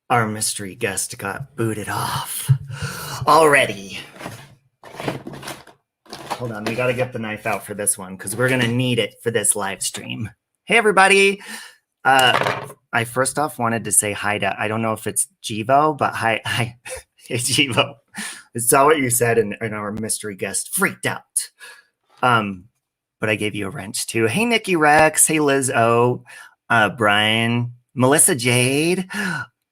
Our mystery guest got booted off already. Hold on, we got to get the knife out for this one because we're going to need it for this live stream. Hey, everybody. I first off wanted to say hi to, I don't know if it's Jivo, but hi. Hey, Jivo. I saw what you said and our mystery guest freaked out. But I gave you a wrench too. Hey, Nikki Rex. Hey, Liz O. Brian. Melissa Jade.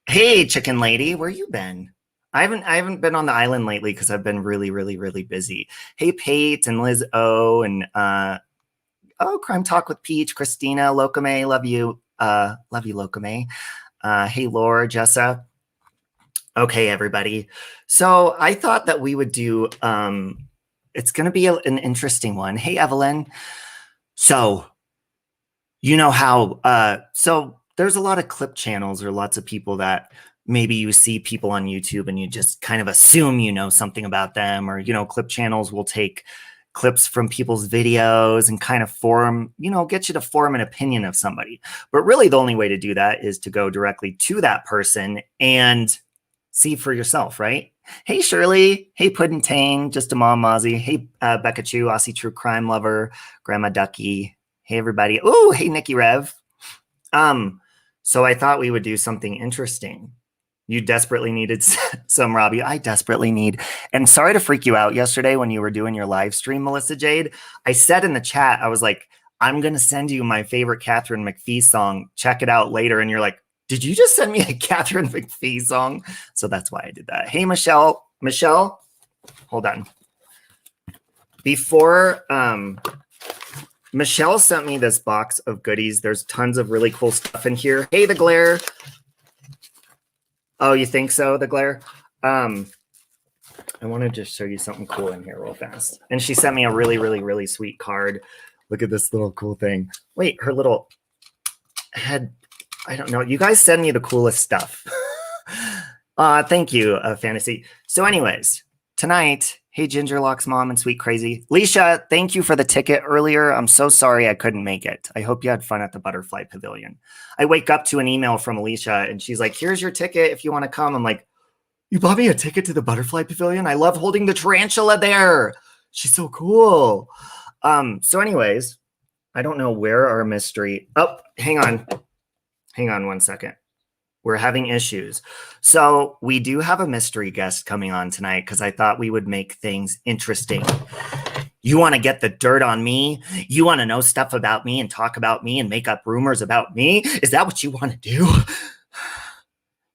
Hey, Chicken Lady. Where you been? I haven't been on the island lately because I've been really busy. Hey, Pate and Liz O and Crime Talk with Peach, Christina, Lokame, love you, Lokame. Hey, Laura, Jessa. Okay, everybody. So I thought that we would do. It's going to be an interesting one. Hey, Evelyn. So you know how. So there's a lot of clip channels or lots of people that maybe you see people on YouTube and you just kind of assume you know something about them, or, clip channels will take clips from people's videos and kind of get you to form an opinion of somebody. But really the only way to do that is to go directly to that person and see for yourself, right? Hey, Shirley. Hey, Puddin' Tang, Just a Mom Mozzie. Hey, Becca Chu, Aussie True Crime Lover, Grandma Ducky. Hey, everybody. Oh, hey, Nikki Rev. So I thought we would do something interesting. You desperately needed some, Robbie. I desperately need. And sorry to freak you out yesterday when you were doing your live stream, Melissa Jade. I said in the chat, I was like, I'm going to send you my favorite Catherine McPhee song. Check it out later. And you're like, did you just send me a Catherine McPhee song? So that's why I did that. Hey, Michelle. Michelle, hold on. Before, Michelle sent me this box of goodies. There's tons of really cool stuff in here. Hey, the glare. Oh, you think so, the glare? I want to just show you something cool in here real fast. And she sent me a really sweet card. Look at this little cool thing. Wait, her little head. I don't know. You guys send me the coolest stuff. Thank you, Fantasy. So anyways, tonight, hey, Gingerlock's mom and Sweet Crazy. Leisha, thank you for the ticket earlier. I'm so sorry I couldn't make it. I hope you had fun at the Butterfly Pavilion. I wake up to an email from Alicia, and she's like, here's your ticket if you want to come. I'm like, you bought me a ticket to the Butterfly Pavilion? I love holding the tarantula there. She's so cool. So anyways, I don't know where our mystery... Oh, hang on. Hang on one second. We're having issues. So we do have a mystery guest coming on tonight because I thought we would make things interesting. You want to get the dirt on me? You want to know stuff about me and talk about me and make up rumors about me? Is that what you want to do?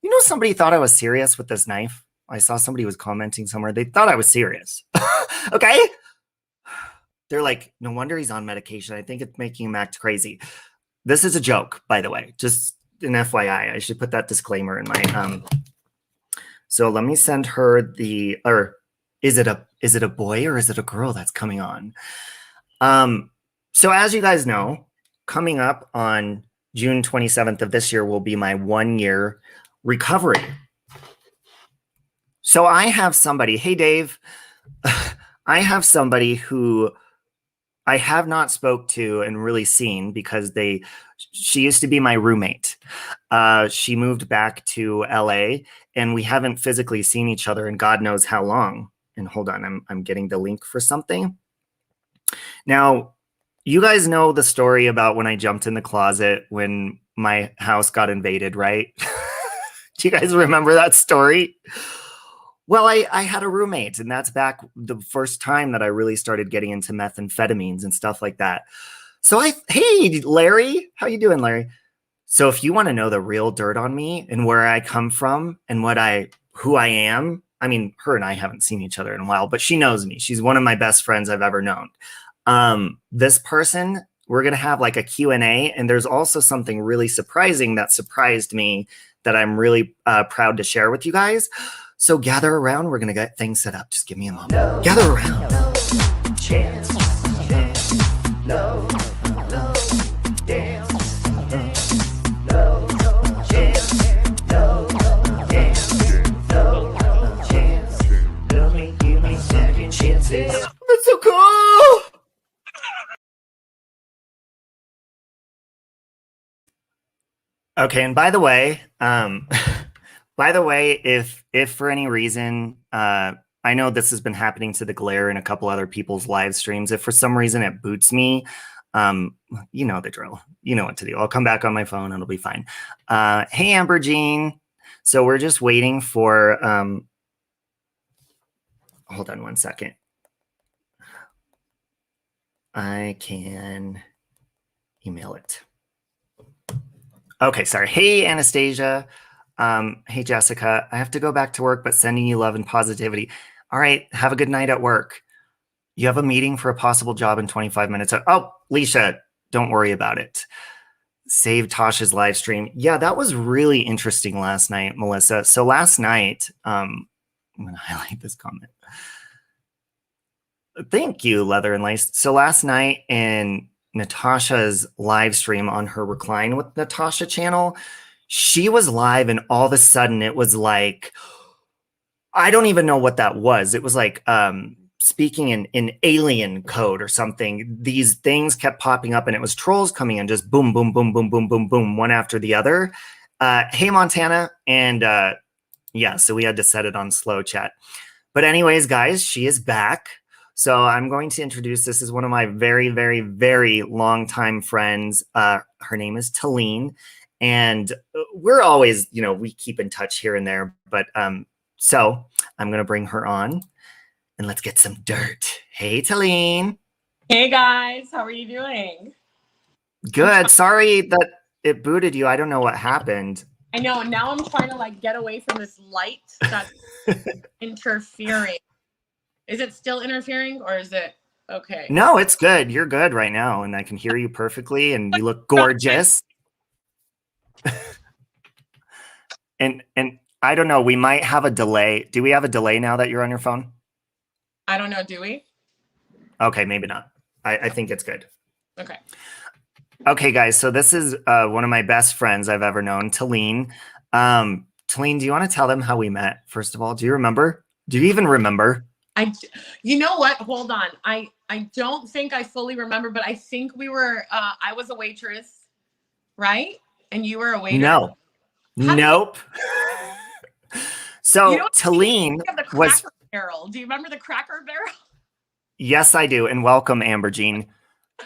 You know, somebody thought I was serious with this knife. I saw somebody was commenting somewhere. They thought I was serious. Okay? They're like, no wonder he's on medication. I think it's making him act crazy. This is a joke, by the way. Just an FYI. I should put that disclaimer in my... So let me send her the... Or is it a boy or is it a girl that's coming on? So as you guys know, coming up on June 27th of this year will be my 1-year recovery. So I have somebody... Hey, Dave. I have somebody who... I have not spoke to and really seen because she used to be my roommate. She moved back to LA and we haven't physically seen each other in God knows how long. And hold on, I'm getting the link for something. Now, you guys know the story about when I jumped in the closet when my house got invaded, right? Do you guys remember that story? Well, I had a roommate, and that's back the first time that I really started getting into methamphetamines and stuff like that. So hey, Larry, how you doing, Larry? So if you want to know the real dirt on me and where I come from and who I am, I mean, her and I haven't seen each other in a while, but she knows me. She's one of my best friends I've ever known. This person, we're going to have like a Q&A, and there's also something really surprising that surprised me that I'm really proud to share with you guys. So gather around. We're going to get things set up. Just give me a moment. No, gather around. No chance. No dance. No chance. No dance. No chance. Give me second chances. That's so cool. Okay, and by the way, By the way, if for any reason, I know this has been happening to the Glare and a couple other people's live streams. If for some reason it boots me, you know the drill. You know what to do. I'll come back on my phone. It'll be fine. Hey, Amber Jean. So we're just waiting for. Hold on one second. I can email it. Okay, sorry. Hey, Anastasia. Hey, Jessica. I have to go back to work, but sending you love and positivity. All right. Have a good night at work. You have a meeting for a possible job in 25 minutes. Oh, Leisha, don't worry about it. Save Tasha's live stream. Yeah, that was really interesting last night, Melissa. So last night, I'm going to highlight this comment. Thank you, Leather and Lace. So last night in Natasha's live stream on her Recline with Natasha channel, she was live and all of a sudden it was like, I don't even know what that was. It was like speaking in alien code or something. These things kept popping up and it was trolls coming in, just boom, boom, boom, boom, boom, boom, boom, one after the other. Hey, Montana. And yeah, so we had to set it on slow chat. But anyways, guys, she is back. So I'm going to introduce, this is one of my very, very, very longtime friends. Her name is Talene. And we're always, you know, we keep in touch here and there. But so I'm going to bring her on and let's get some dirt. Hey, Talene. Hey, guys. How are you doing? Good. Sorry that it booted you. I don't know what happened. I know. Now I'm trying to like get away from this light that's interfering. Is it still interfering or is it okay? No, it's good. You're good right now. And I can hear you perfectly and you look gorgeous. and I don't know, we might have a delay. Do we have a delay now that you're on your phone? I don't know. Do we? Okay, maybe not. I think it's good. Okay. Okay, guys. So this is one of my best friends I've ever known, Talene. Talene, do you want to tell them how we met? First of all, do you remember? Do you even remember? You know what? Hold on. I don't think I fully remember, but I think we were, I was a waitress, right? And you were a waiter? No. Nope. So Talene was... Barrel. Do you remember the Cracker Barrel? Yes, I do. And welcome, Amber Jean.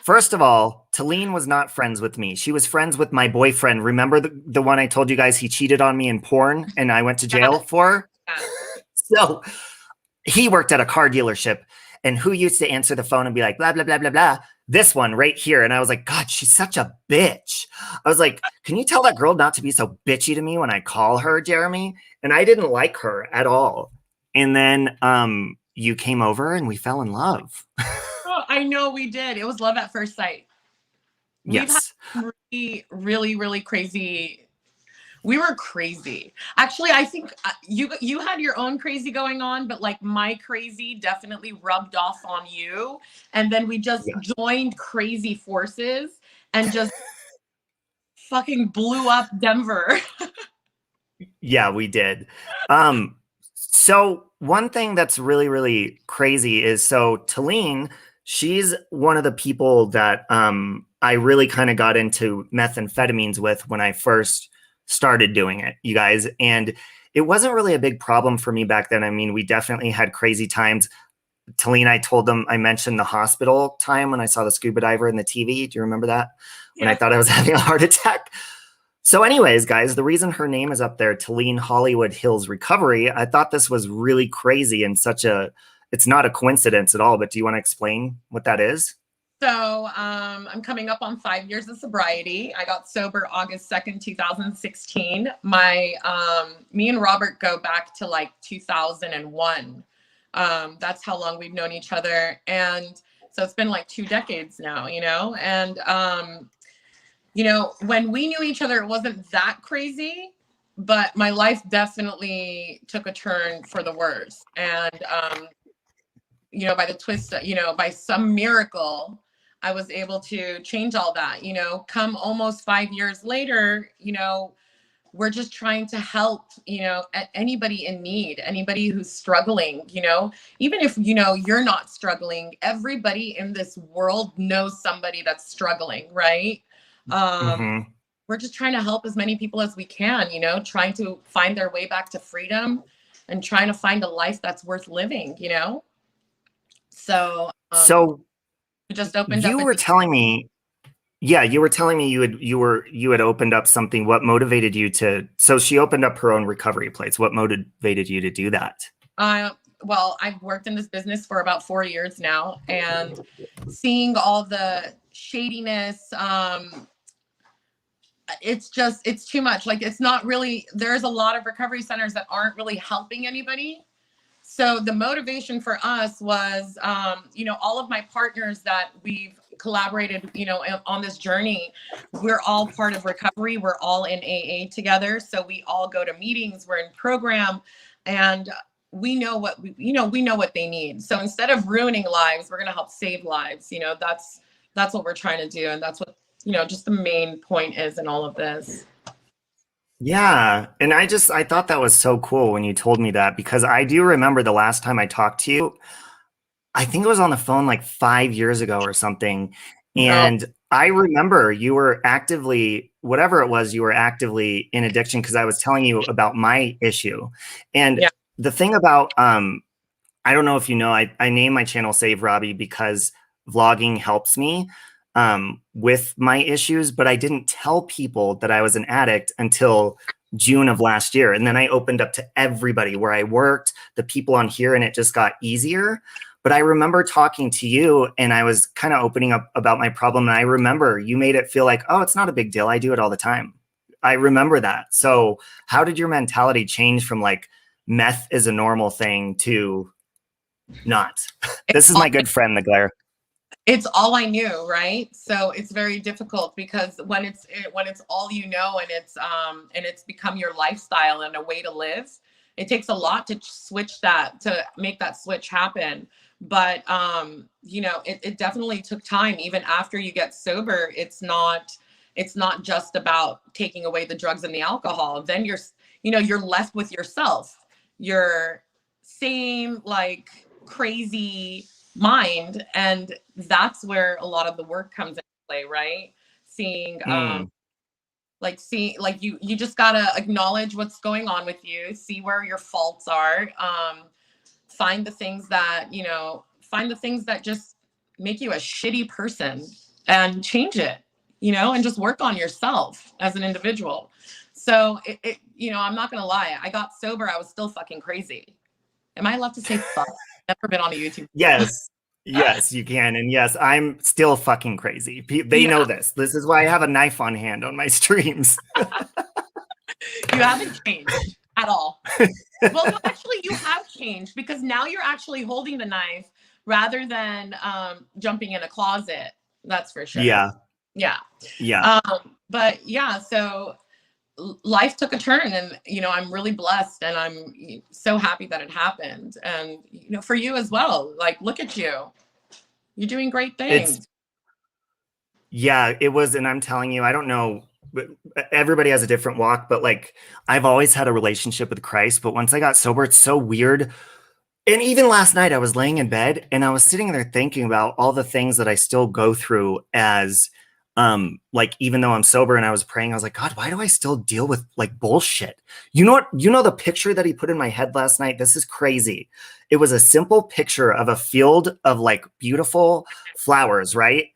First of all, Talene was not friends with me. She was friends with my boyfriend. Remember the one I told you guys he cheated on me in porn and I went to jail for? So he worked at a car dealership and who used to answer the phone and be like, blah, blah, blah, blah, blah. This one right here. And I was like, God, she's such a bitch. I was like, can you tell that girl not to be so bitchy to me when I call her, Jeremy? And I didn't like her at all. And then you came over and we fell in love. Oh, I know we did. It was love at first sight. Yes. We've had really, really, really crazy. We were crazy. Actually, I think you had your own crazy going on, but like my crazy definitely rubbed off on you. And then we just joined crazy forces and just fucking blew up Denver. Yeah, we did. So one thing that's really, really crazy is, so Talene, she's one of the people that I really kind of got into methamphetamines with when I first started doing it, you guys. And it wasn't really a big problem for me back then. I mean, we definitely had crazy times. Talene, I mentioned the hospital time when I saw the scuba diver in the TV. Do you remember that? Yeah. When I thought I was having a heart attack. So anyways, guys, the reason her name is up there, Talene Hollywood Hills Recovery, I thought this was really crazy and it's not a coincidence at all, but do you want to explain what that is? So I'm coming up on 5 years of sobriety. I got sober August 2nd, 2016. Me and Robert go back to like 2001. That's how long we've known each other. And so it's been like 2 decades now, you know? And, you know, when we knew each other, it wasn't that crazy, but my life definitely took a turn for the worse. And, you know, by the twist, you know, by some miracle, I was able to change all that, you know, come almost 5 years later, you know, we're just trying to help, you know, anybody in need, anybody who's struggling, you know, even if, you know, you're not struggling, everybody in this world knows somebody that's struggling, right? We're we're just trying to help as many people as we can, you know, trying to find their way back to freedom and trying to find a life that's worth living, you know? So, So we just opened up you a were telling me, yeah, you were telling me you had opened up something. What motivated you to, so she opened up her own recovery place. What motivated you to do that? Well, I've worked in this business for about 4 years now, and seeing all the shadiness, it's too much. Like, it's not really, there's a lot of recovery centers that aren't really helping anybody. So the motivation for us was, you know, all of my partners that we've collaborated, you know, on this journey, we're all part of recovery. We're all in AA together. So we all go to meetings, we're in program, and we know what we know what they need. So instead of ruining lives, we're going to help save lives. You know, that's what we're trying to do. And that's what, you know, just the main point is in all of this. Yeah. And I thought that was so cool when you told me that, because I do remember the last time I talked to you, I think it was on the phone like 5 years ago or something. And I remember you were actively, whatever it was, you were actively in addiction, because I was telling you about my issue. And yeah. The thing about, I don't know if you know, I named my channel Save Robbie because vlogging helps me with my issues, but I didn't tell people that I was an addict until June of last year. And then I opened up to everybody where I worked, the people on here, and it just got easier. But I remember talking to you, and I was kind of opening up about my problem. And I remember you made it feel like, oh, it's not a big deal. I do it all the time. I remember that. So how did your mentality change from like meth is a normal thing to not? This is my good friend, the glare. It's all I knew, right? So it's very difficult, because when it's all you know, and it's become your lifestyle and a way to live, it takes a lot to switch that, to make that switch happen. But you know, it definitely took time. Even after you get sober, it's not just about taking away the drugs and the alcohol. Then you're left with yourself, your same like crazy mind, and that's where a lot of the work comes into play, right? Seeing you just gotta acknowledge what's going on with you, see where your faults are, find the things that just make you a shitty person, and change it, you know, and just work on yourself as an individual. So you know, I'm not gonna lie, I got sober, I was still fucking crazy. Am I allowed to say fuck? Never been on a YouTube. Yes. Yes, you can. And yes, I'm still fucking crazy. They know this. This is why I have a knife on hand on my streams. You haven't changed at all. Well, no, actually, you have changed, because now you're actually holding the knife rather than jumping in a closet. That's for sure. Yeah. Yeah. Yeah. But yeah, so life took a turn, and you know, I'm really blessed, and I'm so happy that it happened. And you know, for you as well, like, look at you, you're doing great things. Yeah, it was. And I'm telling you, I don't know, everybody has a different walk, but like, I've always had a relationship with Christ, but once I got sober, it's so weird. And even last night I was laying in bed, and I was sitting there thinking about all the things that I still go through as like, even though I'm sober. And I was praying, I was like, God, why do I still deal with like bullshit? You know what? You know, the picture that he put in my head last night, this is crazy. It was a simple picture of a field of like beautiful flowers, right?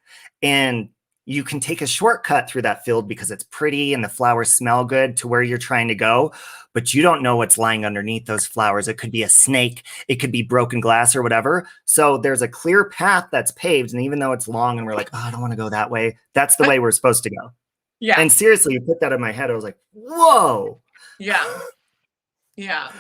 And you can take a shortcut through that field because it's pretty and the flowers smell good to where you're trying to go, but you don't know what's lying underneath those flowers. It could be a snake, it could be broken glass or whatever. So there's a clear path that's paved, and even though it's long and we're like, oh, I don't want to go that way, that's the way we're supposed to go. Yeah. And seriously, you put that in my head, I was like, whoa. Yeah. Yeah.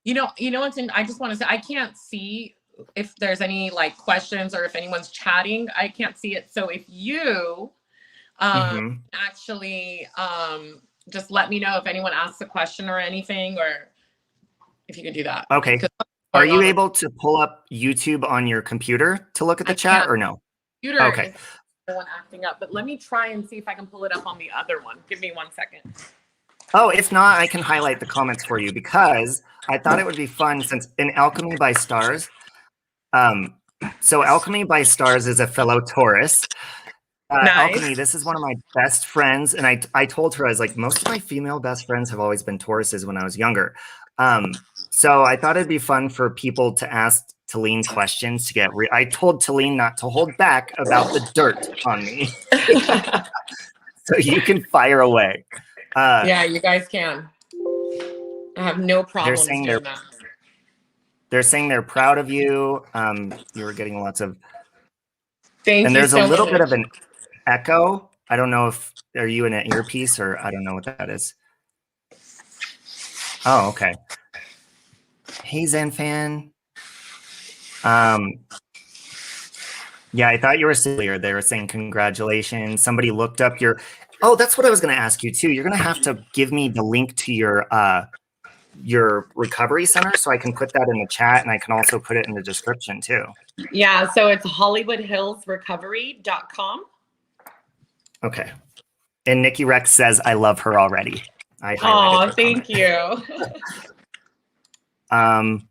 You know what's I just want to say, I can't see if there's any like questions or if anyone's chatting. I can't see it. So if you actually just let me know if anyone asks a question or anything, or if you can do that. Okay. Are you able to pull up YouTube on your computer to look at the chat or no? Computer okay. Is the one acting up, but let me try and see if I can pull it up on the other one. Give me 1 second. Oh, if not, I can highlight the comments for you, because I thought it would be fun, since in Alchemy by Stars, so Alchemy by Stars is a fellow Taurus, Alchemy, Nice. this is one of my best friends. And I told her, I was like, most of my female best friends have always been Tauruses when I was younger. So I thought it'd be fun for people to ask Talene questions to get I told Talene not to hold back about the dirt on me. So you can fire away. Yeah, you guys can. I have no problems saying doing that. They're saying they're proud of you. You were getting lots of... Thank And you there's so a little much. bit of an echo. I don't know if... Are you in an earpiece or I don't know what that is. Oh, okay. Hey, Zen fan. Yeah, I thought you were sillier. They were saying congratulations. Somebody looked up your... Oh, that's what I was going to ask you too. You're going to have to give me the link to your recovery center so I can put that in the chat, and I can also put it in the description too. Yeah, so it's HollywoodHillsRecovery.com. Okay. And Nikki Rex says, I love her already. I highlighted Oh, her thank comment. you.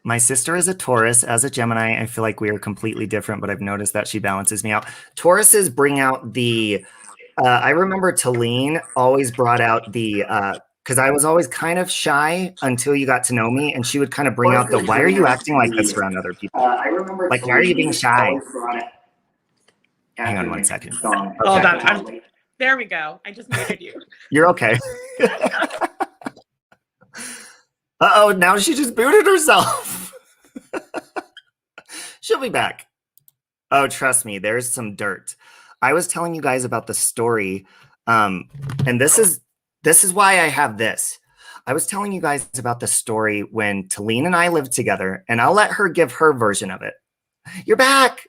My sister is a Taurus. As a Gemini, I feel like we are completely different, but I've noticed that she balances me out. Tauruses bring out the... I remember Talene always brought out the... because I was always kind of shy until you got to know me, and she would kind of bring out the, why are you acting like this around other people? I remember Like, why are you being shy? Hang on Hang 1 second. Hold on. There we go. I just muted you. You're okay. Uh-oh, now she just booted herself. She'll be back. Oh, trust me, there's some dirt. I was telling you guys about the story, and this is why I have this. I was telling you guys about the story when Talene and I lived together, and I'll let her give her version of it. You're back.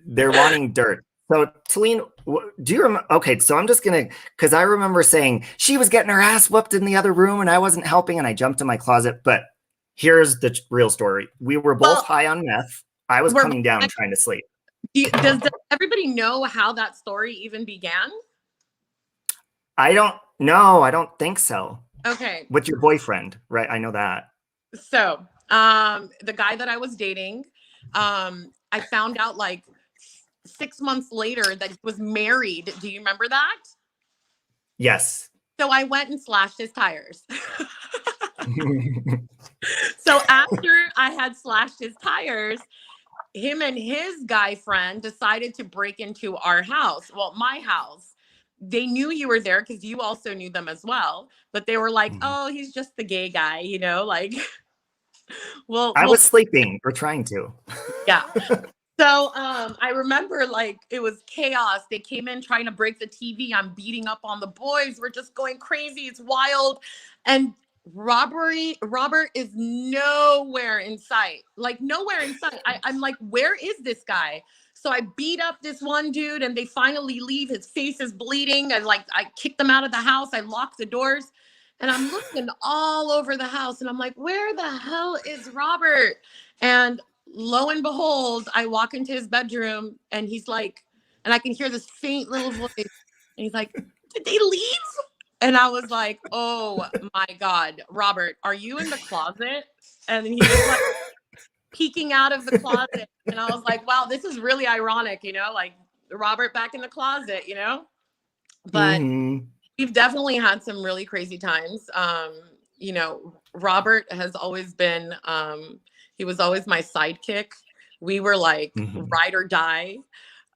They're wanting dirt. So Talene, do you remember? Okay, so I'm just gonna, because I remember saying she was getting her ass whooped in the other room and I wasn't helping, and I jumped in my closet. But here's the real story. We were both high on meth. I was coming down trying to sleep. Does everybody know how that story even began? I don't know. I don't think so. Okay. With your boyfriend, right? I know that. So, the guy that I was dating, I found out like 6 months later that he was married. Do you remember that? Yes. So I went and slashed his tires. So after I had slashed his tires, him and his guy friend decided to break into our house. Well, my house. They knew you were there because you also knew them as well. But they were like, oh, he's just the gay guy, you know, like, well, I was sleeping or trying to. Yeah. So I remember like it was chaos. They came in trying to break the TV. I'm beating up on the boys. We're just going crazy. It's wild. And Robert is nowhere in sight. Like nowhere in sight. I'm like, where is this guy? So I beat up this one dude and they finally leave. His face is bleeding. And like I kicked them out of the house. I locked the doors and I'm looking all over the house and I'm like, where the hell is Robert? And lo and behold, I walk into his bedroom and he's like, and I can hear this faint little voice. And he's like, did they leave? And I was like, oh my God, Robert, are you in the closet? And he was like peeking out of the closet. And I was like, wow, this is really ironic, you know, like Robert back in the closet, you know? But we've definitely had some really crazy times. You know, Robert has always been, he was always my sidekick. We were like ride or die.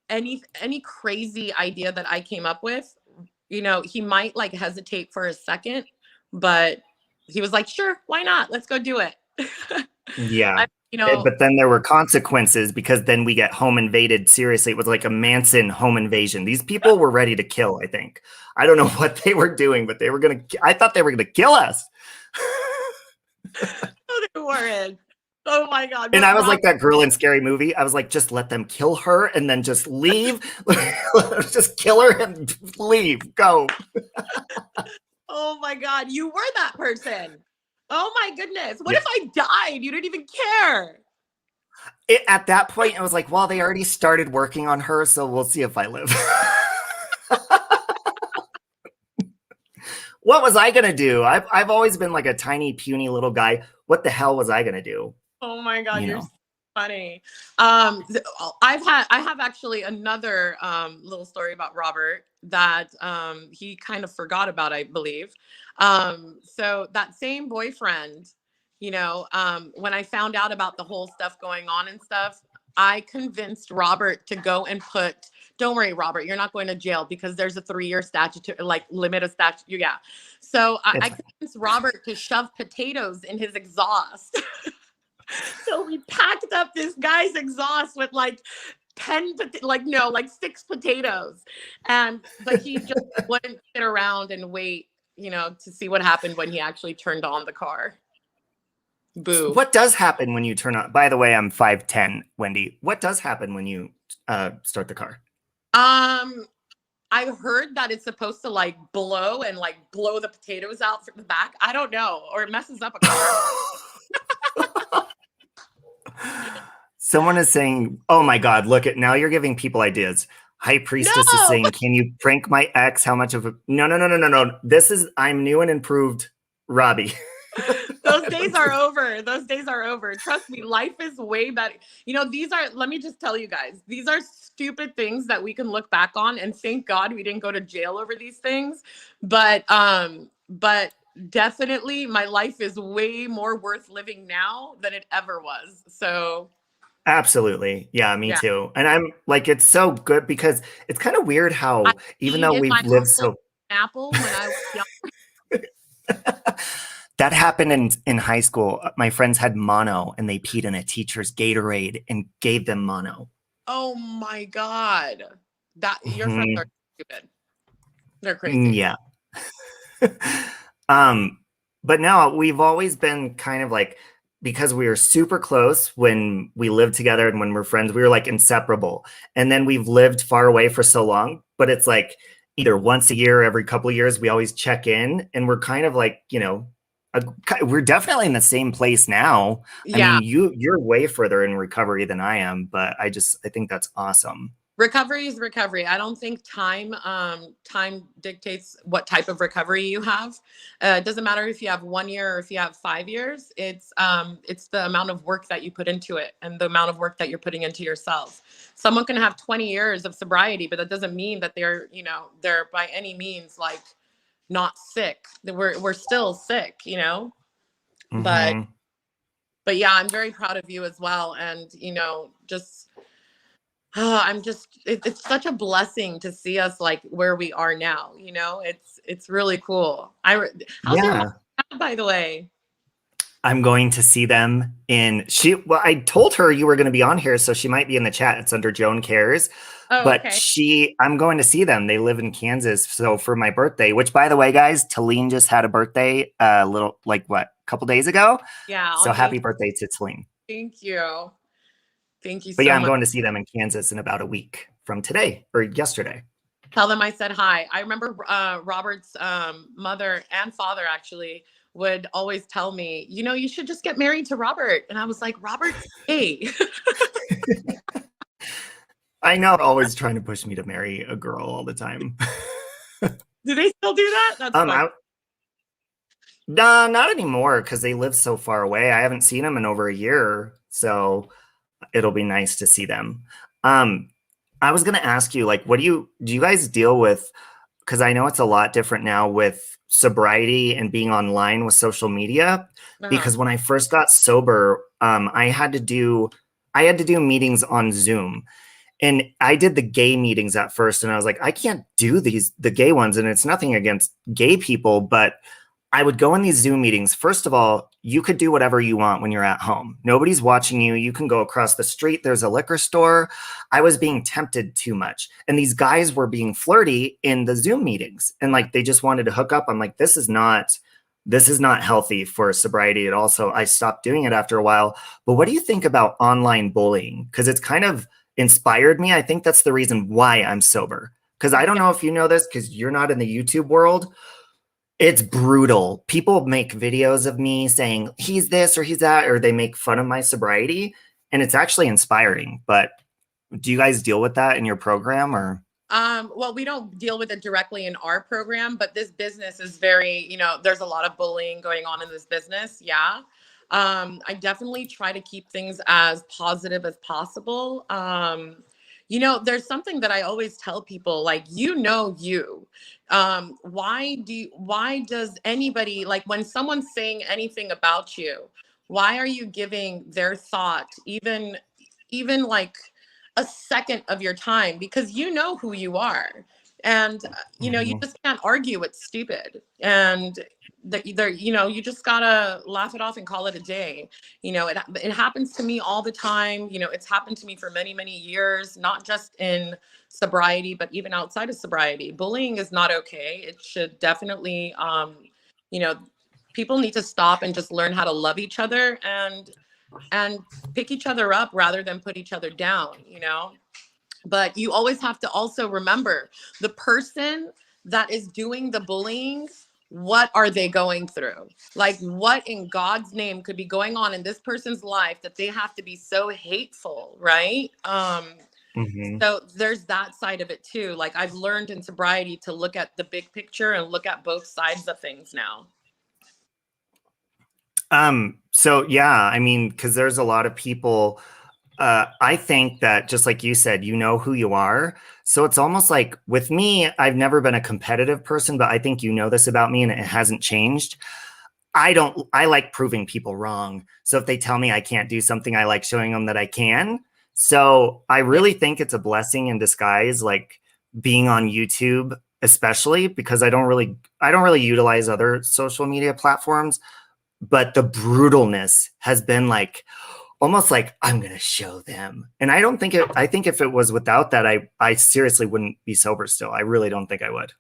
Any crazy idea that I came up with, you know, he might like hesitate for a second, but he was like, sure, why not? Let's go do it. Yeah. You know, but then there were consequences because then we get home invaded. Seriously, it was like a Manson home invasion. These people were ready to kill, I think. I don't know what they were doing, but I thought they were going to kill us. No, they weren't. Oh my God. And I was like that girl in Scary Movie. I was like, just let them kill her and then just leave. Just kill her and leave. Go. Oh my God. You were that person. Oh my goodness. What if I died? You didn't even care. At that point, I was like, well, they already started working on her, so we'll see if I live. What was I going to do? I've always been like a tiny, puny little guy. What the hell was I going to do? Oh my God. Funny. I have actually another little story about Robert that he kind of forgot about, I believe. So that same boyfriend, when I found out about the whole stuff going on and stuff, I convinced Robert to go and don't worry, Robert, you're not going to jail because there's a 3-year statute, like limit of statute. Yeah. So I convinced Robert to shove potatoes in his exhaust. So we packed up this guy's exhaust with like 6 potatoes. But he just wouldn't sit around and wait, to see what happened when he actually turned on the car. Boo. What does happen when you turn on? By the way, I'm 5'10", Wendy. What does happen when you start the car? I heard that it's supposed to like blow and like blow the potatoes out from the back. I don't know, or it messes up a car. Someone is saying, "Oh my God, look at now! You're giving people ideas." High Priestess is saying, "Can you prank my ex? How much of a no? This is I'm new and improved, Robbie." Those days are over. Those days are over. Trust me, life is way better. Let me just tell you guys, these are stupid things that we can look back on, and thank God we didn't go to jail over these things. But definitely my life is way more worth living now than it ever was. So absolutely. Yeah, me too. And I'm like, it's so good because it's kind of weird how even though we've lived so apple when I was young. That happened in high school. My friends had mono and they peed in a teacher's Gatorade and gave them mono. Oh my God. Your friends are stupid. They're crazy. Yeah. But no, we've always been kind of like, because we were super close when we lived together and when we're friends, we were like inseparable. And then we've lived far away for so long, but it's like either once a year, every couple of years, we always check in and we're kind of like, we're definitely in the same place now. Yeah. I mean, you're way further in recovery than I am, but I think that's awesome. Recovery is recovery. I don't think time dictates what type of recovery you have. It doesn't matter if you have 1 year or if you have 5 years. It's the amount of work that you put into it and the amount of work that you're putting into yourself. Someone can have 20 years of sobriety, but that doesn't mean that they're by any means like not sick. We're still sick, Mm-hmm. But yeah, I'm very proud of you as well. And, it's such a blessing to see us like where we are now. It's really cool. How's your mom, by the way? I'm going to see them I told her you were going to be on here, so she might be in the chat. It's under Joan Cares. Oh, but okay. I'm going to see them. They live in Kansas. So for my birthday, which by the way, guys, Talene just had a birthday a couple days ago. Yeah. So happy birthday to Talene. Thank you. Thank you so much. But yeah, I'm much. going to see them in Kansas in about a week from today or yesterday. Tell them I said hi. I remember Robert's mother and father actually would always tell me, you should just get married to Robert. And I was like, Robert's gay. I know, always trying to push me to marry a girl all the time. Do they still do that? That's fun. No, not anymore because they live so far away. I haven't seen them in over a year, so it'll be nice to see them. I was going to ask you, like, do you guys deal with, because I know it's a lot different now with sobriety and being online with social media, because when I first got sober, I had to do meetings on Zoom. And I did the gay meetings at first, and I was like, I can't do the gay ones. And it's nothing against gay people, but I would go in these Zoom meetings. First of all, you could do whatever you want when you're at home. Nobody's watching you. You can go across the street. There's a liquor store. I was being tempted too much. And these guys were being flirty in the Zoom meetings. And like, they just wanted to hook up. I'm like, this is not healthy for sobriety at all. So I stopped doing it after a while. But what do you think about online bullying? Because it's kind of inspired me. I think that's the reason why I'm sober. Because I don't know if you know this, because you're not in the YouTube world. It's brutal. People make videos of me saying he's this or he's that, or they make fun of my sobriety. And it's actually inspiring. But do you guys deal with that in your program or? Well, we don't deal with it directly in our program, but this business is very, there's a lot of bullying going on in this business. Yeah. I definitely try to keep things as positive as possible. You know, there's something that I always tell people, like, you. Why does anybody, like, when someone's saying anything about you, why are you giving their thought even like a second of your time? Because you know who you are. And you know, you just can't argue. It's stupid. And you just gotta laugh it off and call it a day. You know, it happens to me all the time. You know, it's happened to me for many, many years, not just in sobriety, but even outside of sobriety. Bullying is not okay. It should definitely, you know, people need to stop and just learn how to love each other and pick each other up rather than put each other down, you know. But you always have to also remember the person that is doing the bullying, what are they going through? Like, what in God's name could be going on in this person's life that they have to be so hateful, right? So there's that side of it too. Like, I've learned in sobriety to look at the big picture and look at both sides of things now. So yeah, I mean, because there's a lot of people, I think that just like you said, you know who you are. So it's almost like with me, I've never been a competitive person, but I think you know this about me and it hasn't changed. I like proving people wrong. So if they tell me I can't do something, I like showing them that I can. So I really think it's a blessing in disguise, like being on YouTube, especially because I don't really utilize other social media platforms, but the brutalness has been like almost like I'm gonna show them. And I think if it was without that, I seriously wouldn't be sober still. I really don't think I would.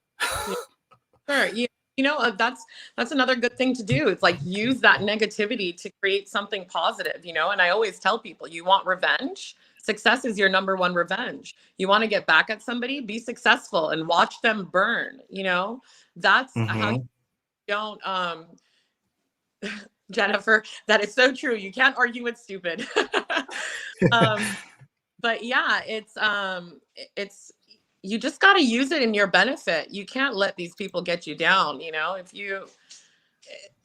Sure. You know, that's another good thing to do. It's like use that negativity to create something positive, you know? And I always tell people, you want revenge? Success is your number one revenge. You want to get back at somebody, be successful and watch them burn, you know? That's how you don't Jennifer, that is so true. You can't argue with stupid. But yeah, it's you just got to use it in your benefit. You can't let these people get you down, you know.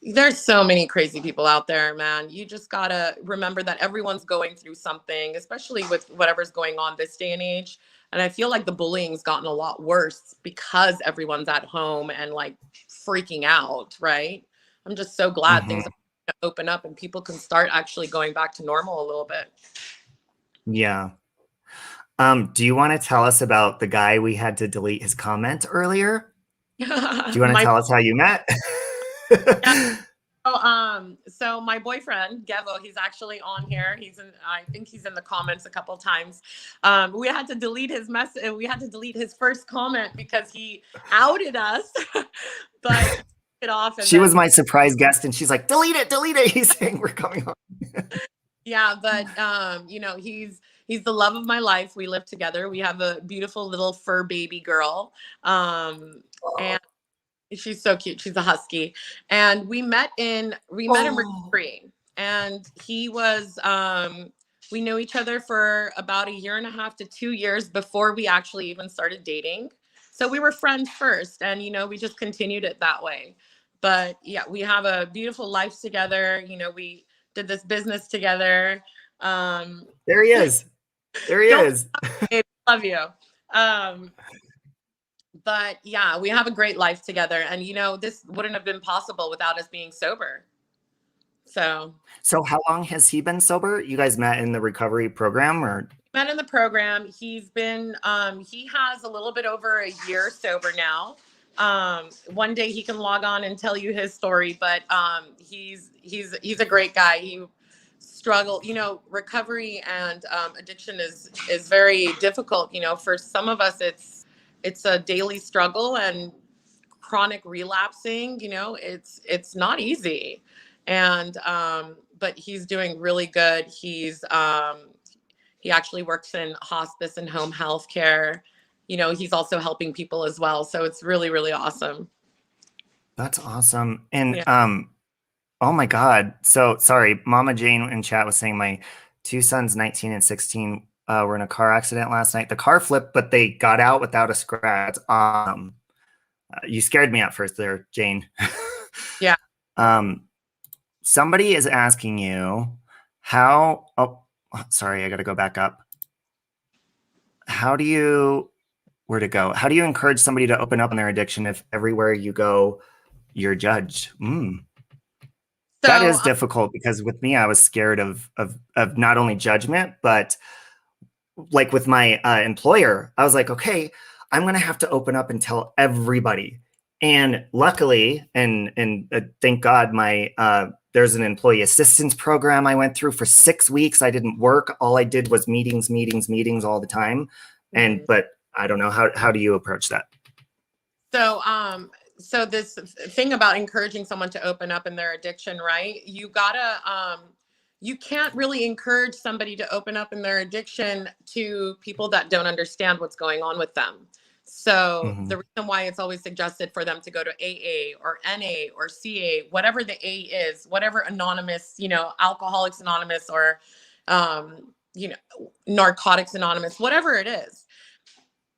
There's so many crazy people out there, man. You just got to remember that everyone's going through something, especially with whatever's going on this day and age. And I feel like the bullying's gotten a lot worse because everyone's at home and like freaking out, right? I'm just so glad things are gonna open up and people can start actually going back to normal a little bit. Yeah. Do you want to tell us about the guy we had to delete his comment earlier? Do you want to tell us how you met? Yeah. So my boyfriend Gevo, he's actually on here. I think he's in the comments a couple of times. We had to delete his message. We had to delete his first comment because he outed us. But it off. And she was my surprise guest, and she's like, "Delete it, delete it." He's saying we're coming on. Yeah, but you know, he's the love of my life. We live together. We have a beautiful little fur baby girl. And she's so cute. She's a husky. And we met in recovery. And he was we knew each other for about 1.5 to 2 years before we actually even started dating. So we were friends first, and you know, we just continued it that way. But yeah, we have a beautiful life together. You know, we did this business together. There he is. There he is. Love you. But yeah, we have a great life together. And, you know, this wouldn't have been possible without us being sober. So how long has he been sober? You guys met in the recovery program or? Met in the program. He's been, he has a little bit over a year sober now. One day he can log on and tell you his story, but he's a great guy. He struggled, you know, recovery and addiction is very difficult. You know, for some of us, it's a daily struggle, and chronic relapsing, you know, it's not easy. And but he's doing really good. He actually works in hospice and home health care. You know, he's also helping people as well. So it's really, really awesome. That's awesome. And yeah. Oh my God. So sorry, Mama Jane in chat was saying my two sons, 19 and 16, were in a car accident last night. The car flipped, but they got out without a scratch. You scared me at first there, Jane. Yeah. somebody is asking you how, oh, sorry, I got to go back up. How do you, where to go? How do you encourage somebody to open up on their addiction if everywhere you go, you're judged? That is difficult because with me, I was scared of not only judgment, but like with my employer, I was like, okay, I'm going to have to open up and tell everybody. And luckily, and thank God, my there's an employee assistance program I went through for 6 weeks. I didn't work. All I did was meetings all the time. And but I don't know, how do you approach that? So this thing about encouraging someone to open up in their addiction, right? You gotta you can't really encourage somebody to open up in their addiction to people that don't understand what's going on with them. So the reason why it's always suggested for them to go to AA or NA or CA, whatever the A is, whatever anonymous, you know, Alcoholics Anonymous or, you know, Narcotics Anonymous, whatever it is,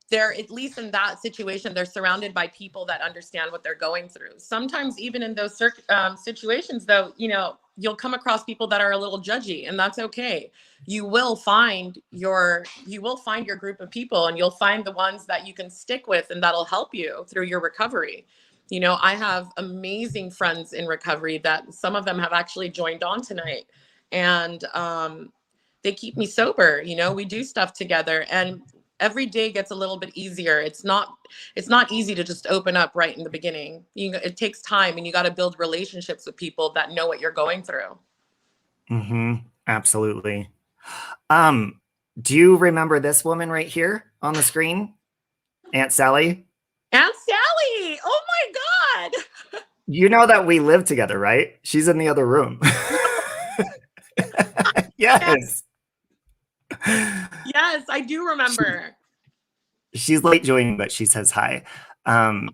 they're, at least in that situation, they're surrounded by people that understand what they're going through. Sometimes even in those situations, though, you know, you'll come across people that are a little judgy, and that's okay. You will find your group of people, and you'll find the ones that you can stick with and that'll help you through your recovery. You know, I have amazing friends in recovery that some of them have actually joined on tonight, and they keep me sober. You know, we do stuff together, and every day gets a little bit easier. It's not easy to just open up right in the beginning. It takes time, and you got to build relationships with people that know what you're going through. Absolutely. Do you remember this woman right here on the screen? Aunt Sally? Aunt Sally! Oh my God! You know that we live together, right? She's in the other room. Yes. Yes, I do remember. She's late joining, but she says hi. To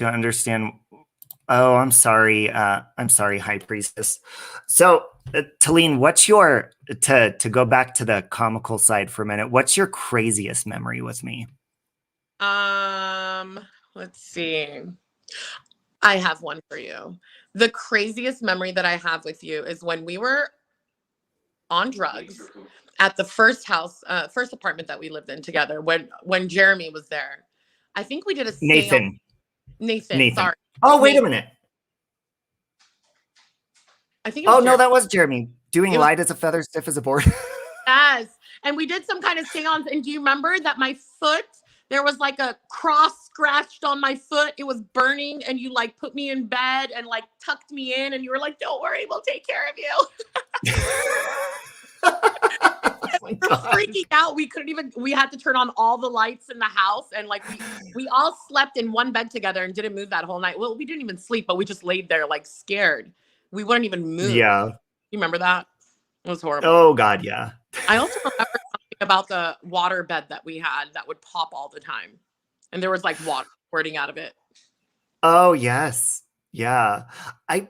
understand. Oh, I'm sorry. High Priestess. So, Talene, what's your, to go back to the comical side for a minute, what's your craziest memory with me? Let's see. I have one for you. The craziest memory that I have with you is when we were on drugs at the first apartment that we lived in together, when Jeremy was there. I think we did a Nathan. Sorry. Oh, wait a minute. I think it was no, that was Jeremy doing light as a feather, stiff as a board. Yes. And we did some kind of seance. And do you remember that my foot, there was like a cross scratched on my foot? It was burning, and you like put me in bed and like tucked me in, and you were like, "Don't worry, we'll take care of you." We were freaking out. We had to turn on all the lights in the house, and like we all slept in one bed together and didn't move that whole night. Well, we didn't even sleep, but we just laid there like scared. We wouldn't even move. Yeah. You remember that? It was horrible. Oh God, yeah. I also remember something about the water bed that we had that would pop all the time, and there was like water squirting out of it. Oh yes. Yeah. I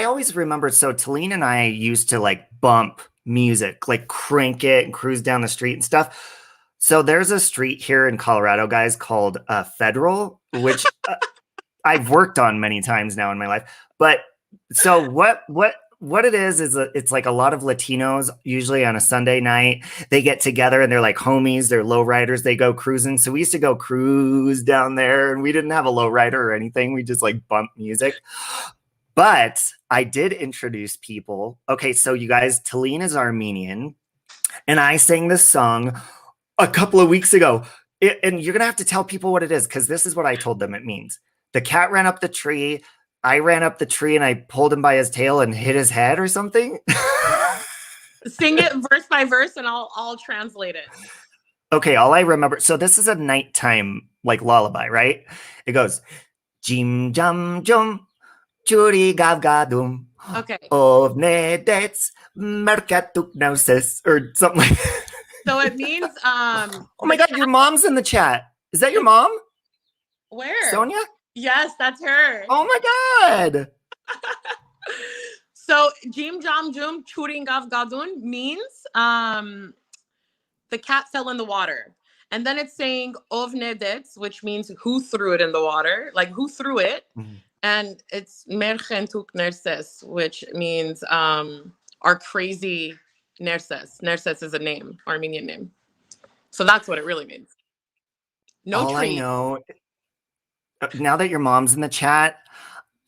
always remember, so Talene and I used to like bump music, like crank it and cruise down the street and stuff. So there's a street here in Colorado, guys, called Federal, which I've worked on many times now in my life. But so what it is it's like a lot of Latinos, usually on a Sunday night, they get together and they're like homies, they're lowriders, they go cruising. So we used to go cruise down there, and we didn't have a lowrider or anything. We just like bump music. But I did introduce people. Okay, so you guys, Talene is Armenian, and I sang this song a couple of weeks ago. And you're going to have to tell people what it is, because this is what I told them it means. The cat ran up the tree. I ran up the tree, and I pulled him by his tail and hit his head or something. Sing it verse by verse, and I'll translate it. Okay, all I remember. So this is a nighttime like lullaby, right? It goes, Jim jam jum. Churi gav gadum. Okay. Ovnedets merkatuknosis, or something like that. So it means oh my God, your mom's in the chat. Is that your mom? Where? Sonia? Yes, that's her. Oh my God. So Jim Jam Jum Churing Gav Gadun means the cat fell in the water. And then it's saying Ovnedets, which means who threw it in the water, like who threw it. And it's Mergentuk Nurses, which means our crazy nurses. Nurses is a name, Armenian name. So that's what it really means. No All tree. I know, now that your mom's in the chat,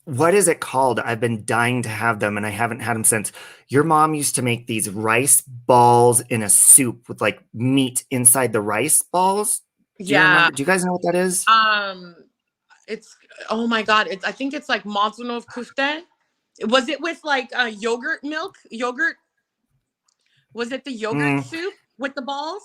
what is it called? I've been dying to have them and I haven't had them since. Your mom used to make these rice balls in a soup with like meat inside the rice balls. Do you remember? Do you guys know what that is? It's, oh my God. I think it's like Mazunov Kufte. Was it with like yogurt milk? Yogurt? Was it the yogurt soup with the balls?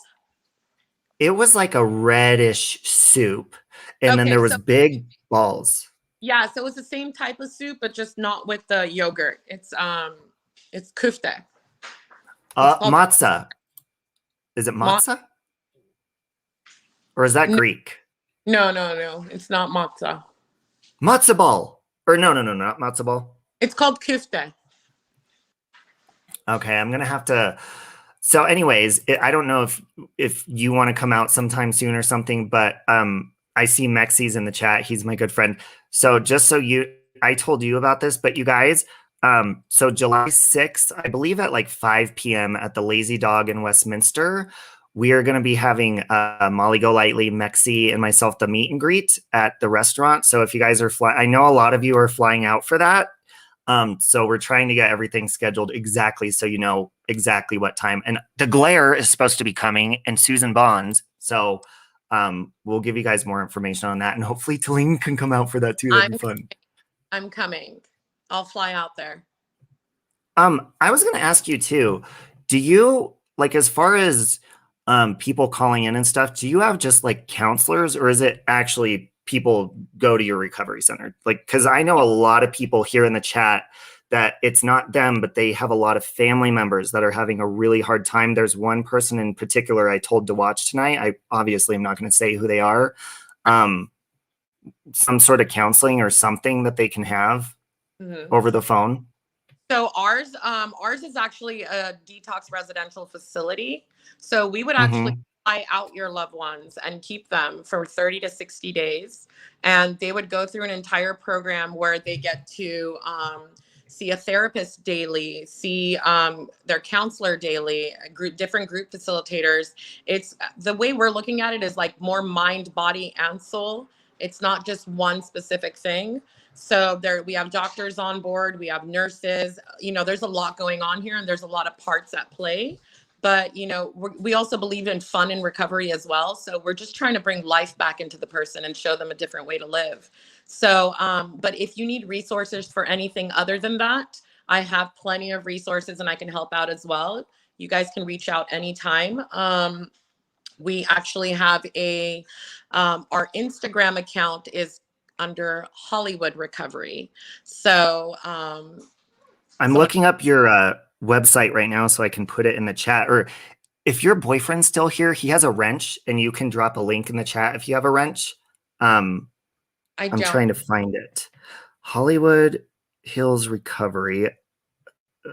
It was like a reddish soup. And then there was big balls. Yeah, so it's the same type of soup, but just not with the yogurt. It's kufte. Matzah. Is it matzah? Or is that Greek? No. It's not matzah. Matzah ball. Or no, not matzah ball. It's called kufte. Okay, I'm gonna have to. So, anyways, I don't know if you want to come out sometime soon or something, but I see Mexi's in the chat. He's my good friend. So just so I told you about this, but you guys, so July 6th, I believe at like 5 p.m. at the Lazy Dog in Westminster, we are going to be having Molly Golightly, Mexi, and myself the meet and greet at the restaurant. So if you guys are flying, I know a lot of you are flying out for that. So we're trying to get everything scheduled exactly so you know exactly what time. And the Glare is supposed to be coming and Susan Bonds. So we'll give you guys more information on that. And hopefully Talene can come out for that too. That'd be fun. I'm coming. I'll fly out there. I was going to ask you too, do you like, as far as people calling in and stuff, do you have just like counselors or is it actually people go to your recovery center? Like, cause I know a lot of people here in the chat that it's not them, but they have a lot of family members that are having a really hard time. There's one person in particular I told to watch tonight. I obviously am not going to say who they are. Some sort of counseling or something that they can have over the phone. So ours is actually a detox residential facility. So we would actually fly out your loved ones and keep them for 30 to 60 days. And they would go through an entire program where they get to see a therapist daily, see their counselor daily, different group facilitators. It's the way we're looking at it is like more mind, body, and soul. It's not just one specific thing. So we have doctors on board, we have nurses, there's a lot going on here and there's a lot of parts at play. But, we also believe in fun and recovery as well. So we're just trying to bring life back into the person and show them a different way to live. So, but if you need resources for anything other than that, I have plenty of resources and I can help out as well. You guys can reach out anytime. We actually have our Instagram account is under Hollywood Recovery. So I'm looking up your website right now so I can put it in the chat. Or if your boyfriend's still here, he has a wrench and you can drop a link in the chat if you have a wrench. I'm trying to find it. Hollywood Hills Recovery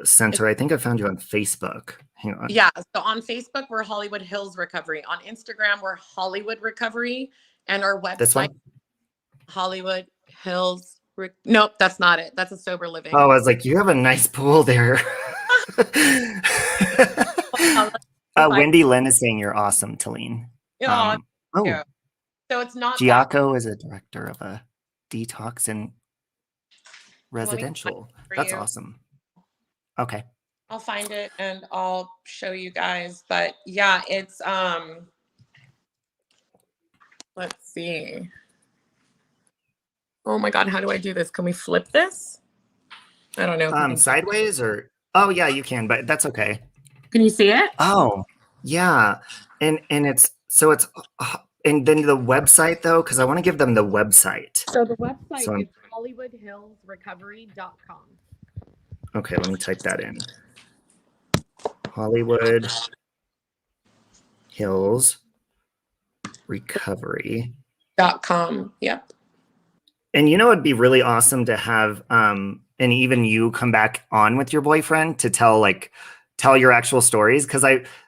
Center. I think I found you on Facebook. Hang on. Yeah. So on Facebook, we're Hollywood Hills Recovery. On Instagram, we're Hollywood Recovery. And our website, this one? Hollywood Hills. Nope, that's not it. That's a sober living. Oh, I was like, you have a nice pool there. Wendy Lynn is saying you're awesome, Talene. Yeah. So it's not. Giaco is a director of a detox and residential. That's awesome. Okay. I'll find it and I'll show you guys. But yeah, it's let's see. Oh my God, how do I do this? Can we flip this? I don't know. Sideways or oh yeah, you can, but that's okay. Can you see it? Oh yeah, and it's and then the website though, because I want to give them the website. So the website is hollywoodhillsrecovery.com. Okay, let me type that in. Hollywood Hills Recovery.com. Yep. And it'd be really awesome to have and even you come back on with your boyfriend to tell your actual stories. Because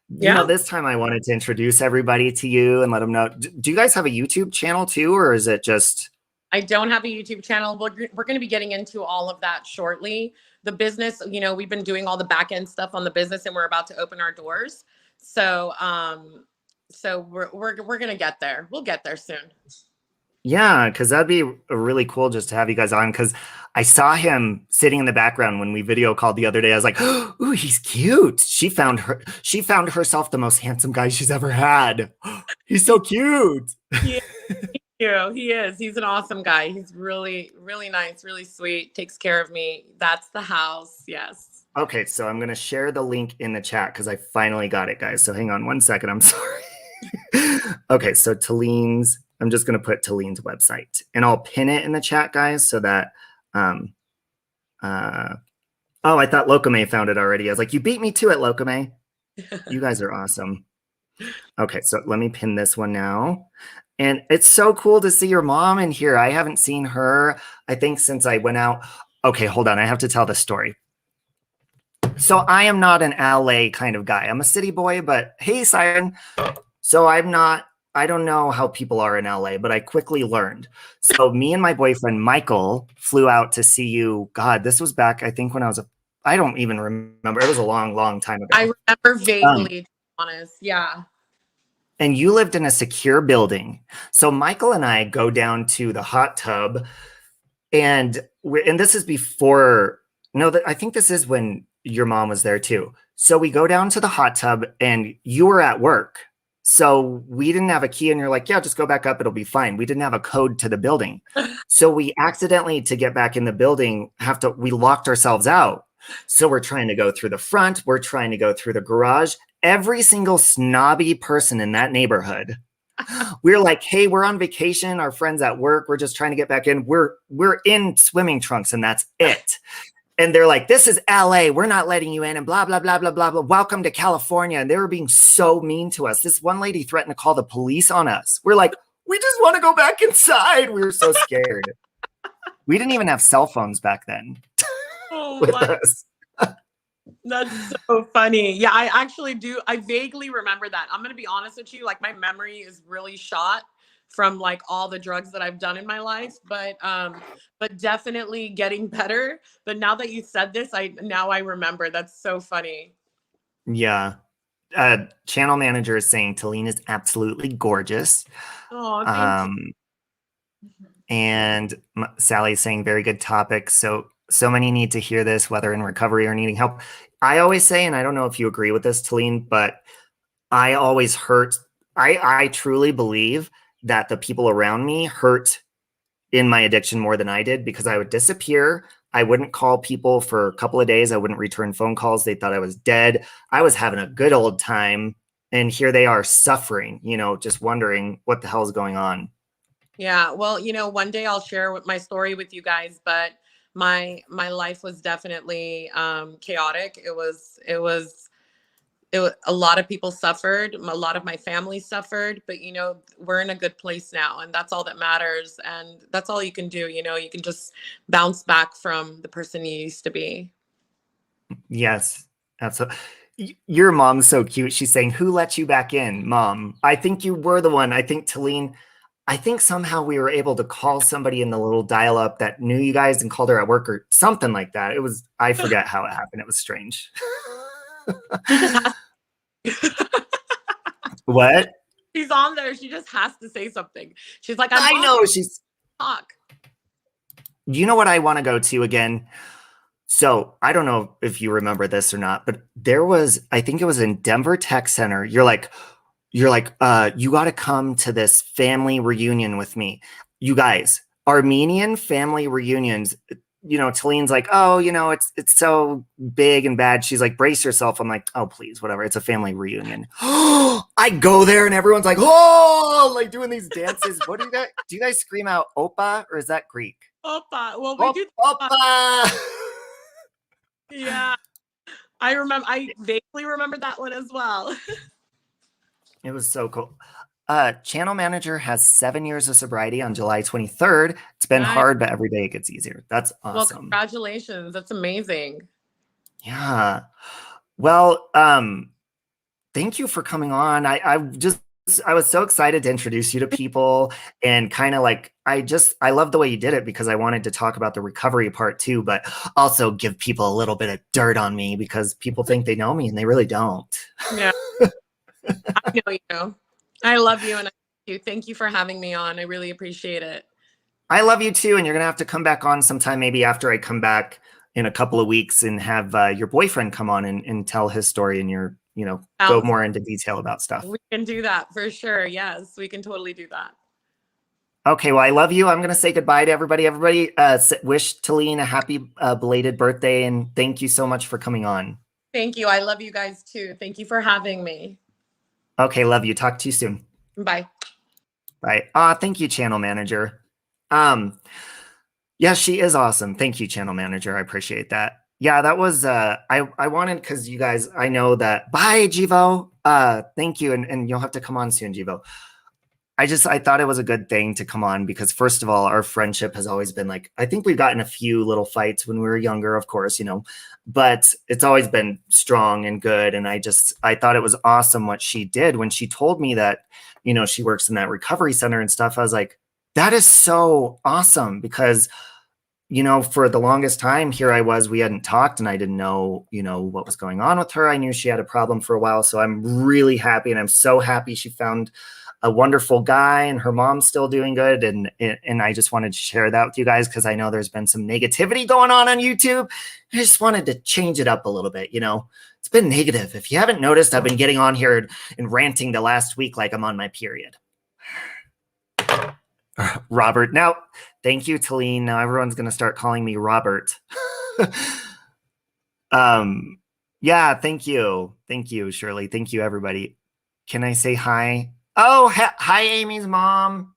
this time I wanted to introduce everybody to you and let them know. Do you guys have a YouTube channel too, or is it just I don't have a YouTube channel. We're going to be getting into all of that shortly. The business, you know, we've been doing all the back end stuff on the business, and we're about to open our doors. So, we're going to get there. We'll get there soon. Yeah, because that'd be really cool just to have you guys on. Because I saw him sitting in the background when we video called the other day. I was like, "Ooh, he's cute." She found herself the most handsome guy she's ever had. He's so cute. Yeah, he is. He's an awesome guy. He's really, really nice, really sweet. Takes care of me. That's the house. Yes. Okay, so I'm gonna share the link in the chat because I finally got it, guys. So hang on 1 second. I'm sorry. Okay, so Talene's. I'm just going to put Talene's website and I'll pin it in the chat, guys, so that, oh, I thought Lokame found it already. I was like, you beat me to it, Lokame. You guys are awesome. Okay, so let me pin this one now. And it's so cool to see your mom in here. I haven't seen her, I think, since I went out. Okay, hold on. I have to tell this story. So I am not an LA kind of guy. I'm a city boy, but hey, Siren. So I don't know how people are in LA, but I quickly learned. So me and my boyfriend, Michael, flew out to see you. God, this was back, I think, when I don't even remember. It was a long, long time ago. I remember vaguely, to be honest. Yeah. And you lived in a secure building. So Michael and I go down to the hot tub, and this is before, I think this is when your mom was there too. So we go down to the hot tub, and you were at work. So we didn't have a key, and you're like, yeah, just go back up. It'll be fine. We didn't have a code to the building. So we accidentally, to get back in the building, we locked ourselves out. So we're trying to go through the front. We're trying to go through the garage. Every single snobby person in that neighborhood, we're like, hey, we're on vacation. Our friends at work. We're just trying to get back in. We're in swimming trunks, and that's it. And they're like, this is LA. We're not letting you in, and blah, blah, blah, blah, blah, blah. Welcome to California. And they were being so mean to us. This one lady threatened to call the police on us. We're like, we just want to go back inside. We were so scared. We didn't even have cell phones back then. With us. That's so funny. Yeah, I actually do. I vaguely remember that. I'm going to be honest with you. Like, my memory is really shot from like all the drugs that I've done in my life, but definitely getting better. But now that you said this, I remember. That's so funny. Yeah. Channel manager is saying Talene is absolutely gorgeous. Oh, thank you. And Sally's saying very good topic. So many need to hear this, whether in recovery or needing help. I always say, and I don't know if you agree with this, Talene, but I always hurt. I truly believe that the people around me hurt in my addiction more than I did, because I would disappear. I wouldn't call people for a couple of days. I wouldn't return phone calls. They thought I was dead. I was having a good old time. And here they are suffering, just wondering what the hell is going on. Yeah. Well, one day I'll share my story with you guys, but my life was definitely chaotic. It was a lot of people suffered. A lot of my family suffered, but we're in a good place now, and that's all that matters. And that's all you can do. You can just bounce back from the person you used to be. Yes, absolutely. Your mom's so cute. She's saying, who let you back in, Mom? I think you were the one. I think Talene, I think somehow we were able to call somebody in the little dial up that knew you guys and called her at work or something like that. I forget how it happened. It was strange. What? She's on there. She just has to say something. She's like, I know she's talk. You know what I want to go to again? So I don't know if you remember this or not, but I think it was in Denver Tech Center. You're like, you got to come to this family reunion with me. You guys, Armenian family reunions, Talene's like, oh, it's so big and bad. She's like, brace yourself. I'm like, oh, please, whatever. It's a family reunion. I go there and everyone's like, oh, like doing these dances. What do you guys scream out Opa, or is that Greek? Opa. Well, we do. Opa. Yeah. I vaguely remember that one as well. It was so cool. Channel manager has 7 years of sobriety on July 23rd. It's been hard, but every day it gets easier. That's awesome. Well, congratulations. That's amazing. Yeah. Well, thank you for coming on. I just was so excited to introduce you to people and kind of like I love the way you did it because I wanted to talk about the recovery part too, but also give people a little bit of dirt on me because people think they know me and they really don't. Yeah. I know you know. I love you and I thank you. Thank you for having me on. I really appreciate it. I love you too, and you're gonna have to come back on sometime, maybe after I come back in a couple of weeks, and have your boyfriend come on and tell his story, and go more into detail about stuff. We can do that for sure. Yes, we can totally do that. Okay, well, I love you. I'm gonna say goodbye to everybody. Everybody, wish Talene a happy belated birthday, and thank you so much for coming on. Thank you. I love you guys too. Thank you for having me. Okay, love you. Talk to you soon. Bye. Bye. Thank you, channel manager. Yeah, she is awesome. Thank you, channel manager. I appreciate that. Yeah, that was I wanted, because you guys, I know that. Bye, Jivo. Thank you, and you'll have to come on soon, Jivo. I thought it was a good thing to come on because, first of all, our friendship has always been like, I think we've gotten a few little fights when we were younger, of course, but it's always been strong and good. And I thought it was awesome what she did when she told me that, she works in that recovery center and stuff. I was like, that is so awesome because, for the longest time here we hadn't talked and I didn't know, what was going on with her. I knew she had a problem for a while. So I'm really happy, and I'm so happy she found a wonderful guy and her mom's still doing good. And I just wanted to share that with you guys because I know there's been some negativity going on YouTube. I just wanted to change it up a little bit. It's been negative. If you haven't noticed, I've been getting on here and ranting the last week like I'm on my period. Robert. Now, thank you, Talene. Now everyone's going to start calling me Robert. Yeah, thank you. Thank you, Shirley. Thank you, everybody. Can I say hi? Oh, hi, Amy's mom.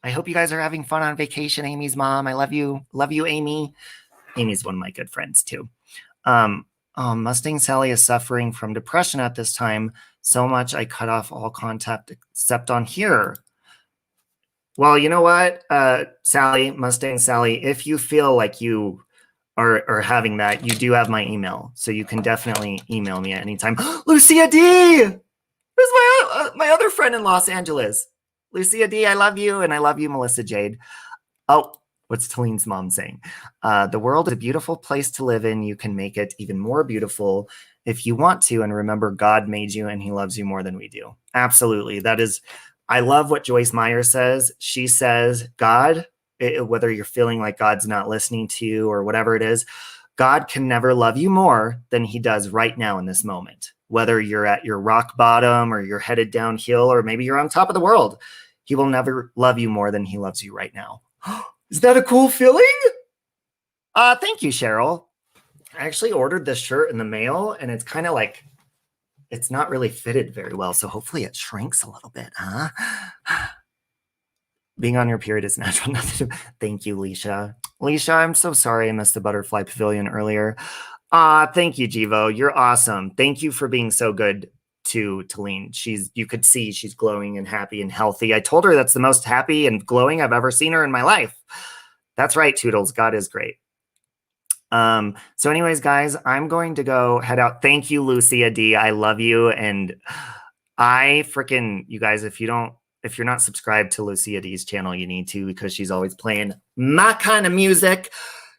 I hope you guys are having fun on vacation, Amy's mom. I love you. Love you, Amy. Amy's one of my good friends, too. Mustang Sally is suffering from depression at this time. So much I cut off all contact except on here. Well, you know what, Sally, Mustang Sally, if you feel like you are having that, you do have my email. So you can definitely email me at any time. Lucia D! Who's my other friend in Los Angeles? Lucia D, I love you. And I love you, Melissa Jade. Oh, what's Talene's mom saying? The world is a beautiful place to live in. You can make it even more beautiful if you want to. And remember, God made you and he loves you more than we do. Absolutely. That is, I love what Joyce Meyer says. She says, God, whether you're feeling like God's not listening to you or whatever it is, God can never love you more than he does right now in this moment. Whether you're at your rock bottom or you're headed downhill or maybe you're on top of the world, he will never love you more than he loves you right now. Is that a cool feeling? Thank you, Cheryl. I actually ordered this shirt in the mail and it's kind of like, it's not really fitted very well. So hopefully it shrinks a little bit, huh? Being on your period is natural. Thank you, Leisha. Leisha, I'm so sorry I missed the Butterfly Pavilion earlier. Thank you, Jivo. You're awesome. Thank you for being so good to Talene. You could see she's glowing and happy and healthy. I told her that's the most happy and glowing I've ever seen her in my life. That's right, Toodles. God is great. So anyways, guys, I'm going to go head out. Thank you, Lucia D. I love you. And you guys, if you're not subscribed to Lucia D's channel, you need to, because she's always playing my kind of music.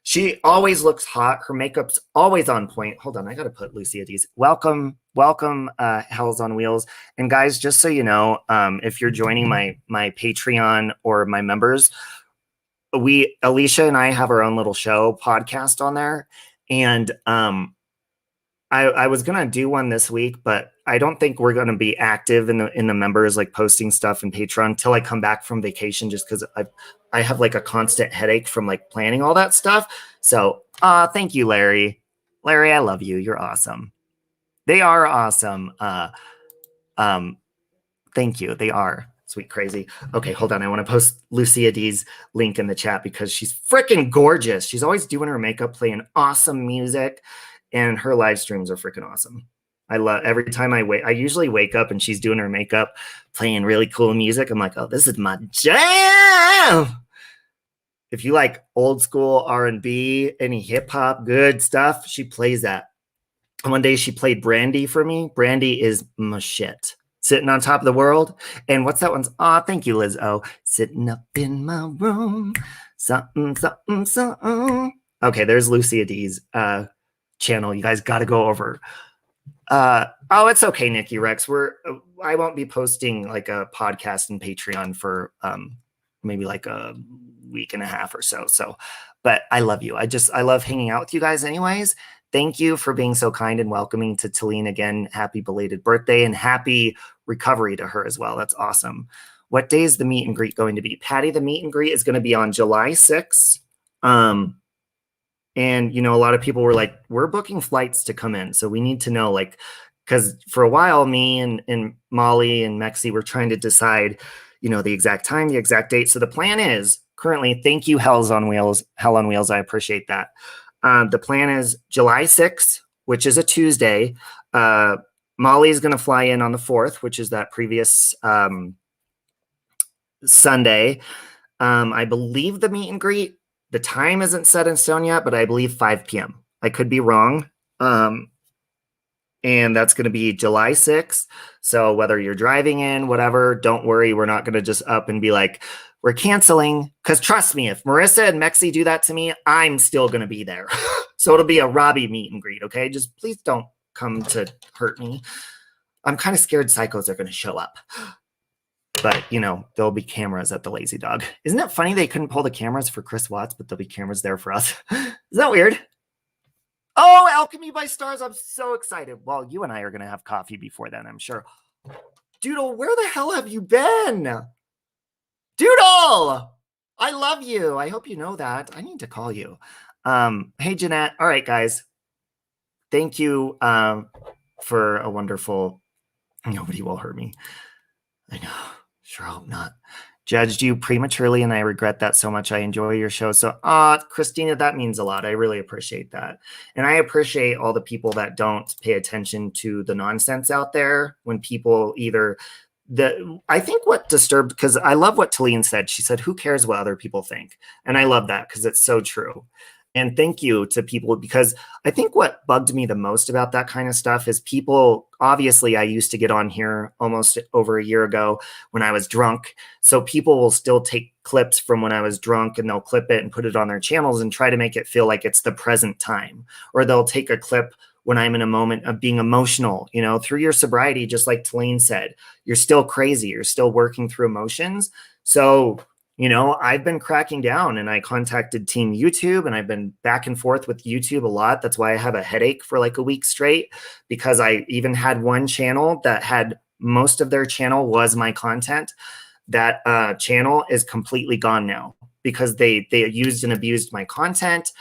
She always looks hot. Her makeup's always on point. Hold on, I gotta put Lucia D's. Welcome, Hells on Wheels. And guys, just so you know, if you're joining my Patreon or my members, Alicia and I have our own little show podcast on there. And I was gonna do one this week, but I don't think we're gonna be active in the members, like posting stuff in Patreon until I come back from vacation, just because I have like a constant headache from like planning all that stuff. So thank you, Larry. Larry, I love you. You're awesome. They are awesome. Thank you. They are. Sweet crazy. Okay, hold on. I want to post Lucia D's link in the chat because she's freaking gorgeous. She's always doing her makeup, playing awesome music, and her live streams are freaking awesome. I love every time I usually wake up and she's doing her makeup, playing really cool music. I'm like, oh, this is my jam. If you like old school R&B, any hip hop, good stuff, she plays that. And one day she played Brandy for me. Brandy is my shit. Sitting on top of the world. And what's that one's? Aw, thank you, Liz. Oh, sitting up in my room. Something, something, something. Okay, there's Lucia D's channel. You guys got to go over. Oh, it's okay, Nikki Rex. I won't be posting like a podcast and Patreon for maybe like a week and a half or so. But I love you. I love hanging out with you guys anyways. Thank you for being so kind and welcoming to Talene again. Happy belated birthday and happy recovery to her as well. That's awesome. What day is the meet and greet going to be? Patty, the meet and greet is going to be on July 6th. And, you know, a lot of people were like, we're booking flights to come in. So we need to know, like, because for a while, me and Molly and Mexi were trying to decide, you know, the exact time, the exact date. So the plan is currently, thank you, Hell on Wheels. I appreciate that. The plan is July 6th, which is a Tuesday. Molly is going to fly in on the 4th, which is that previous Sunday. I believe the meet and greet, the time isn't set in stone yet, but I believe 5 p.m. I could be wrong. And that's going to be July 6th. So whether you're driving in, whatever, don't worry. We're not going to just up and be like, we're canceling. Because trust me, if Marissa and Mexi do that to me, I'm still going to be there. So it'll be a Robbie meet and greet, okay? Just please don't come to hurt me. I'm kind of scared psychos are going to show up. But, you know, there'll be cameras at the Lazy Dog. Isn't it funny they couldn't pull the cameras for Chris Watts, but there'll be cameras there for us? Is that weird? Oh, Alchemy by Stars. I'm so excited. Well, you and I are going to have coffee before then, I'm sure. Doodle, where the hell have you been? Doodle! I love you. I hope you know that. I need to call you. Hey, Jeanette. All right, guys. Thank you for a wonderful... Nobody will hurt me. I know. Sure hope not. Judged you prematurely, and I regret that so much. I enjoy your show. So, Christina, that means a lot. I really appreciate that. And I appreciate all the people that don't pay attention to the nonsense out there when people either... I think what disturbed, because I love what Talene said. She said, who cares what other people think? And I love that because it's so true. And thank you to people, because I think what bugged me the most about that kind of stuff is people, obviously I used to get on here almost over a year ago when I was drunk. So people will still take clips from when I was drunk and they'll clip it and put it on their channels and try to make it feel like it's the present time. Or they'll take a clip when I'm in a moment of being emotional, you know, through your sobriety, just like Talene said, you're still crazy. You're still working through emotions. So, you know, I've been cracking down and I contacted Team YouTube and I've been back and forth with YouTube a lot. That's why I have a headache for like a week straight, because I even had one channel that had most of their channel was my content. That channel is completely gone now because they used and abused my content,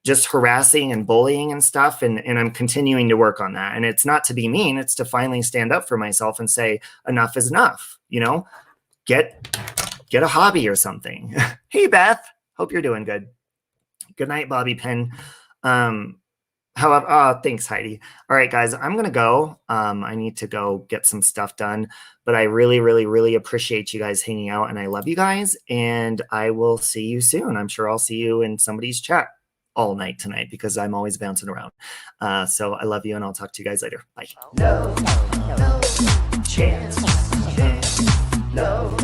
just harassing and bullying and stuff. And I'm continuing to work on that. And it's not to be mean. It's to finally stand up for myself and say, enough is enough, you know, get a hobby or something. Hey, Beth, hope you're doing good. Good night, Bobby Penn. However, thanks, Heidi. All right, guys, I'm going to go. I need to go get some stuff done, but I really, really, really appreciate you guys hanging out and I love you guys and I will see you soon. I'm sure I'll see you in somebody's chat all night tonight because I'm always bouncing around. So I love you and I'll talk to you guys later. Bye. No chance. No.